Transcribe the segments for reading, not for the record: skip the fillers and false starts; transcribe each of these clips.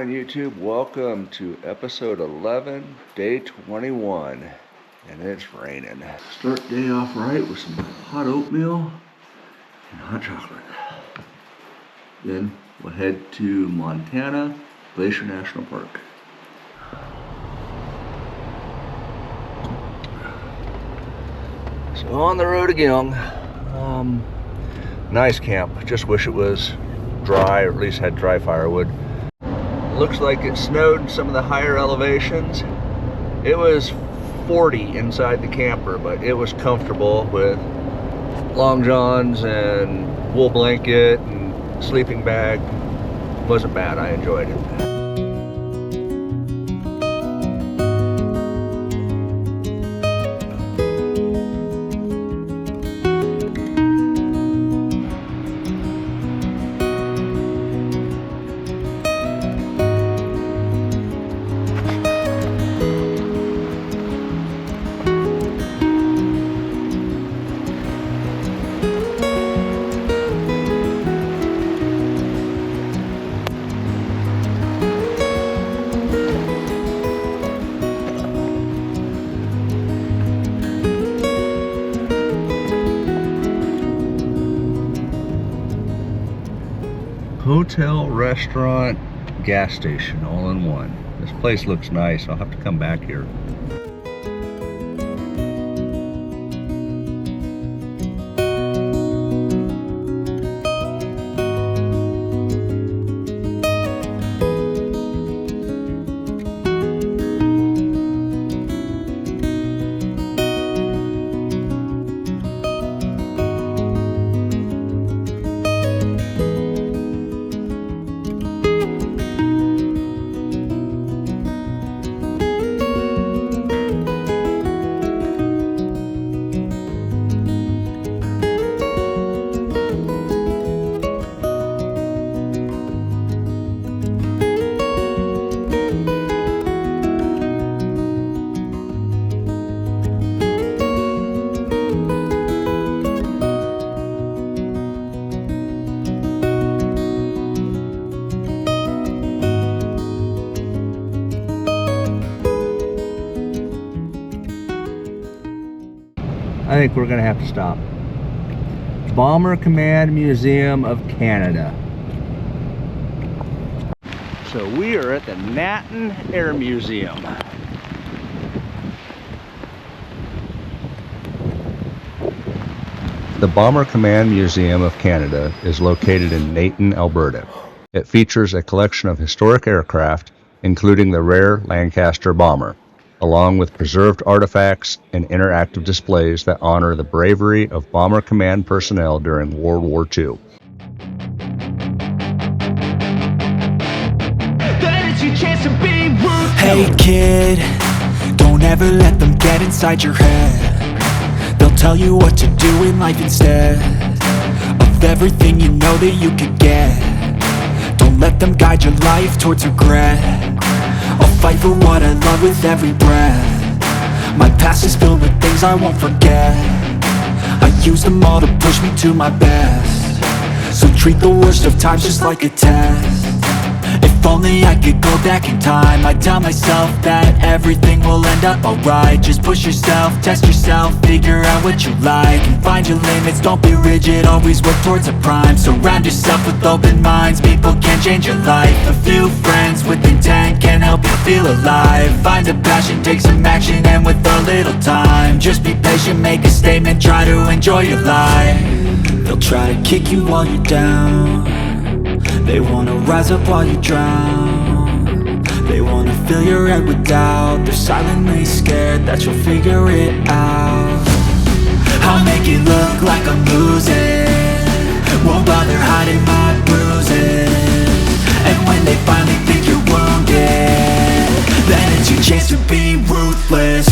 morning, YouTube. Welcome to episode 11, day 21, and it's raining. Start day off right with some hot oatmeal and hot chocolate. Then we'll head to Montana, Glacier National Park. So on the road again. Nice camp. Just wish it was dry, or at least had dry firewood. Looks like it snowed in some of the higher elevations. It was 40 inside the camper, but it was comfortable with long johns and wool blanket and sleeping bag. Wasn't bad. I enjoyed it. Hotel, restaurant, gas station, all in one. This place looks nice. I'll have to come back here. I think we're gonna have to stop. Bomber Command Museum of Canada. So we are at the Natton Air Museum. The Bomber Command Museum of Canada is located in Natton, Alberta. It features a collection of historic aircraft, including the rare Lancaster bomber, along with preserved artifacts and interactive displays that honor the bravery of Bomber Command personnel during World War II. Hey kid, don't ever let them get inside your head. They'll tell you what to do in life instead of everything you know that you could get. Don't let them guide your life towards regret. I'll fight for what I love with every breath. My past is filled with things I won't forget. I use them all to push me to my best. So treat the worst of times just like a test. If only I could go back in time, I'd tell myself that everything will end up alright. Just push yourself, test yourself, figure out what you like, and find your limits, don't be rigid, always work towards a prime. Surround yourself with open minds, people can change your life. A few friends with intent can help you feel alive. Find a passion, take some action, and with a little time, just be patient, make a statement, try to enjoy your life. They'll try to kick you while you're down. They wanna rise up while you drown. They wanna fill your head with doubt. They're silently scared that you'll figure it out. I'll make it look like I'm losing, won't bother hiding my bruises. And when they finally think you're wounded, then it's your chance to be ruthless.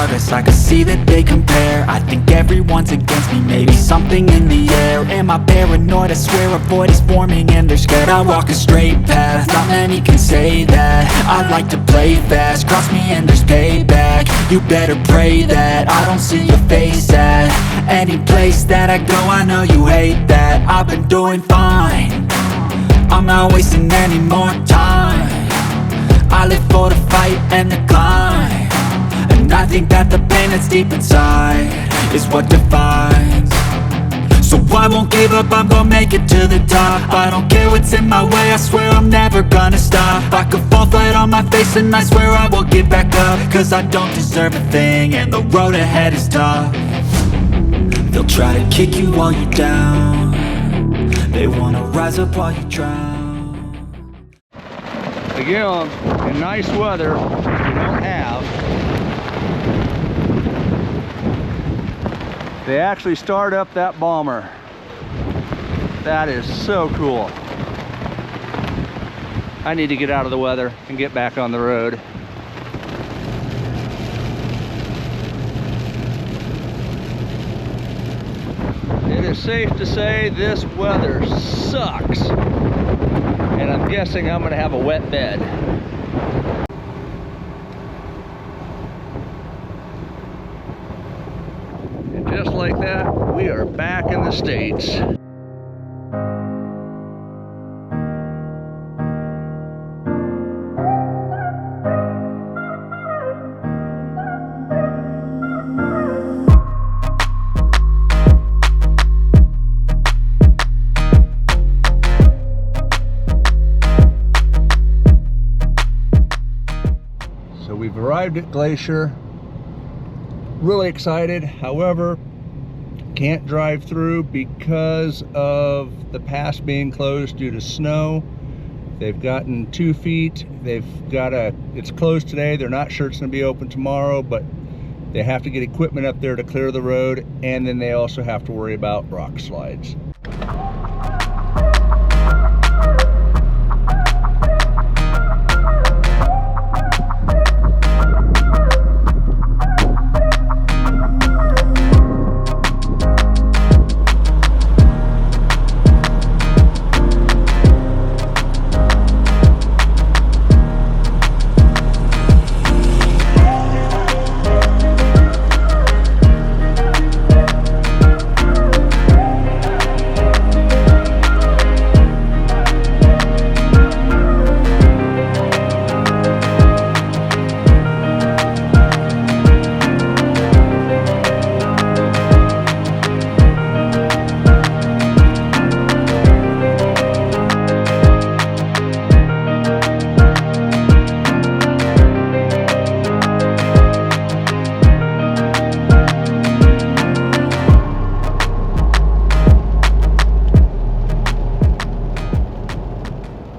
regardless, I can see that they compare. I think everyone's against me, maybe something in the air. Am I paranoid? I swear a void is forming and they're scared. I walk a straight path, not many can say that. I like to play fast, cross me and there's payback. You better pray that I don't see your face at any place that I go. I know you hate that. I've been doing fine, I'm not wasting any more time. I live for the fight and the climb, and I think that the pain that's deep inside is what defines. So I won't give up, I'm gonna make it to the top. I don't care what's in my way, I swear I'm never gonna stop. I could fall flat on my face and I swear I will get back up, cause I don't deserve a thing and the road ahead is tough. They'll try to kick you while you're down, they wanna rise up while you drown. Again, in nice weather, we don't have. They actually start up that bomber. That is so cool. I need to get out of the weather and get back on the road. It is safe to say this weather sucks. And I'm guessing I'm gonna have a wet bed. And just like that, we are back in the States. We've arrived at Glacier, really excited. However, can't drive through because of the pass being closed due to snow. They've gotten 2 feet. It's closed today. They're not sure it's going to be open tomorrow, but they have to get equipment up there to clear the road, and then they also have to worry about rock slides.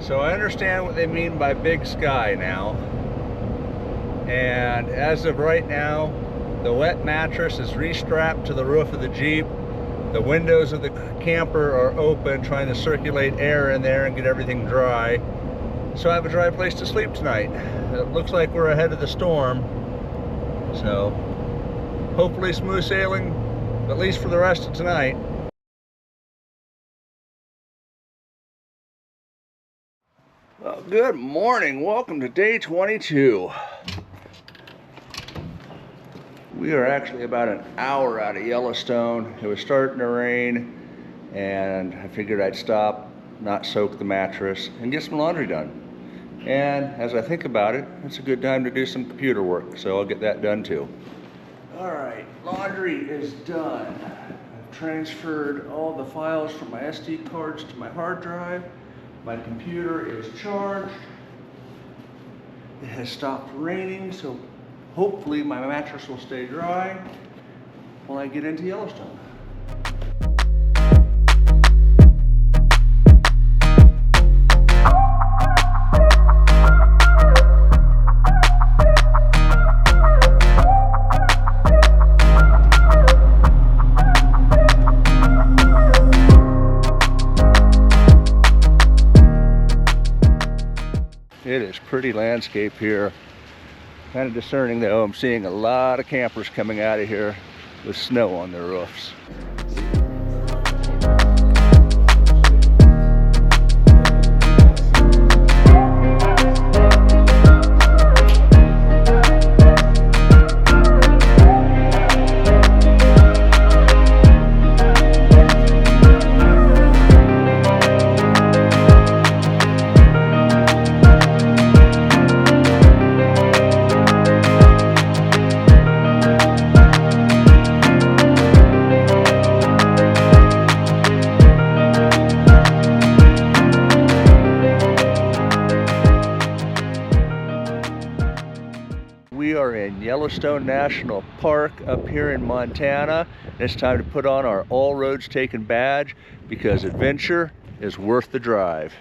So I understand what they mean by big sky now. And as of right now, the wet mattress is restrapped to the roof of the Jeep. The windows of the camper are open, trying to circulate air in there and get everything dry. So I have a dry place to sleep tonight. It looks like we're ahead of the storm. So hopefully smooth sailing, at least for the rest of tonight. Well, good morning. Welcome to day 22. We are actually about an hour out of Yellowstone. It was starting to rain, and I figured I'd stop, not soak the mattress, and get some laundry done. And as I think about it, it's a good time to do some computer work, so I'll get that done too. All right, laundry is done. I've transferred all the files from my SD cards to my hard drive. My computer is charged. It has stopped raining, so hopefully my mattress will stay dry while I get into Yellowstone. It is pretty landscape here. Kind of discerning though, I'm seeing a lot of campers coming out of here with snow on their roofs. We are in Yellowstone National Park up here in Montana. It's time to put on our All Roads Taken badge because adventure is worth the drive.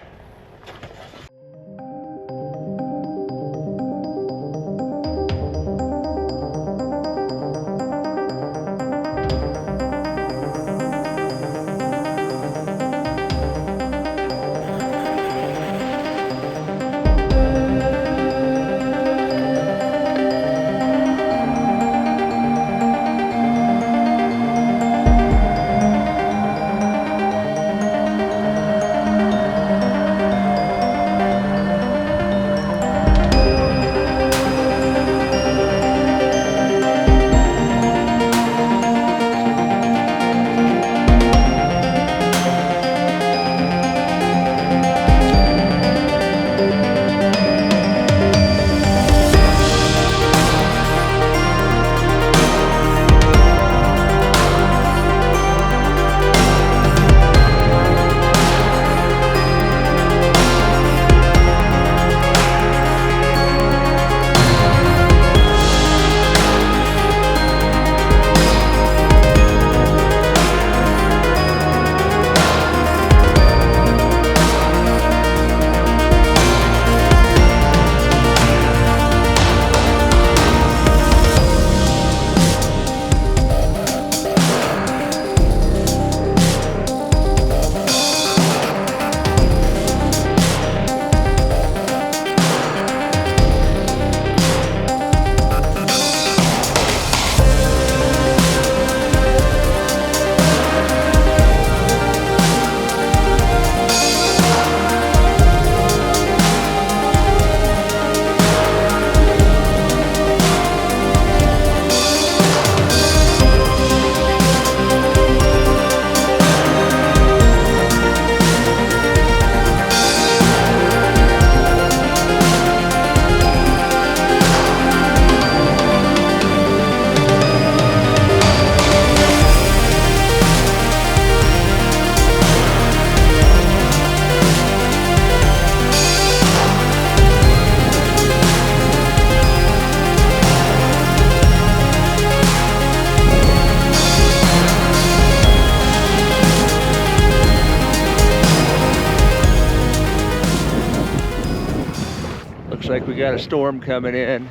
Looks like we got a storm coming in.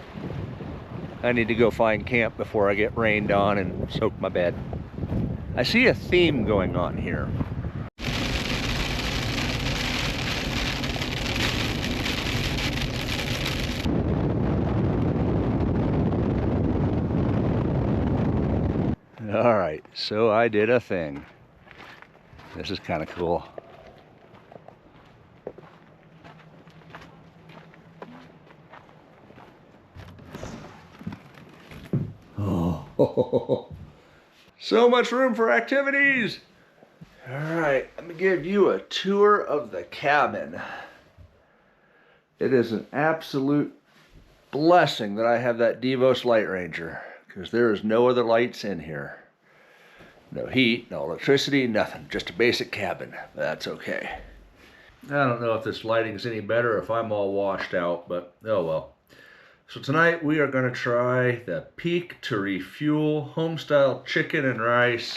I need to go find camp before I get rained on and soak my bed. I see a theme going on here. All right, so I did a thing. This is kind of cool. Oh, so much room for activities. All right, let me give you a tour of the cabin. It is an absolute blessing that I have that Devos Light Ranger because there is no other lights in here. No heat, no electricity, nothing. Just a basic cabin. That's okay. I don't know if this lighting's any better if I'm all washed out, but oh well. So tonight we are going to try the Peak to Refuel Homestyle Chicken and Rice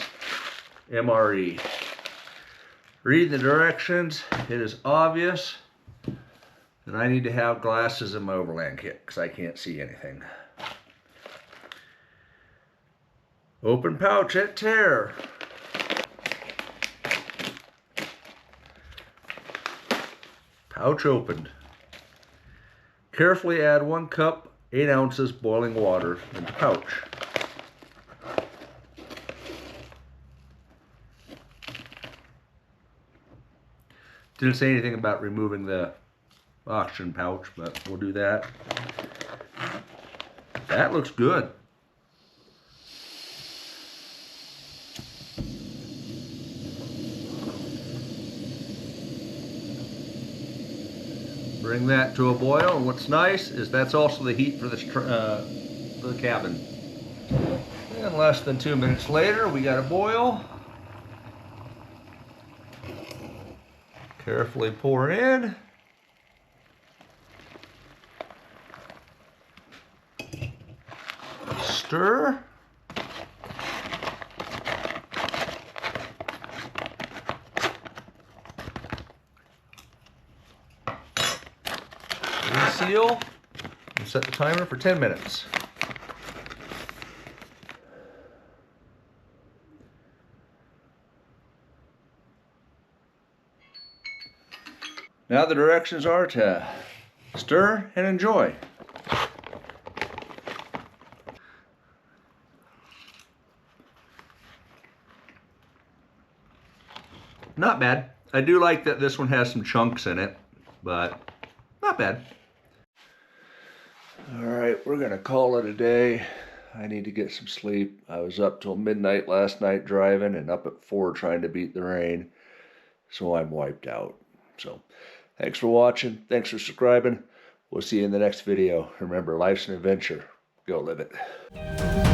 MRE. Read the directions. It is obvious that I need to have glasses in my overland kit because I can't see anything. Open pouch at tear. Pouch opened. Carefully add 1 cup 8 ounces boiling water in the pouch. Didn't say anything about removing the oxygen pouch, but we'll do that. That looks good. Bring that to a boil, and what's nice is that's also the heat for the cabin. And less than 2 minutes later, we got a boil. Carefully pour in. Stir. Reseal and set the timer for 10 minutes. Now the directions are to stir and enjoy. Not bad. I do like that this one has some chunks in it, but not bad. All right, we're gonna call it a day. I need to get some sleep. I was up till midnight last night driving and up at 4 trying to beat the rain. So I'm wiped out. So thanks for watching. Thanks for subscribing. We'll see you in the next video. Remember, life's an adventure. Go live it.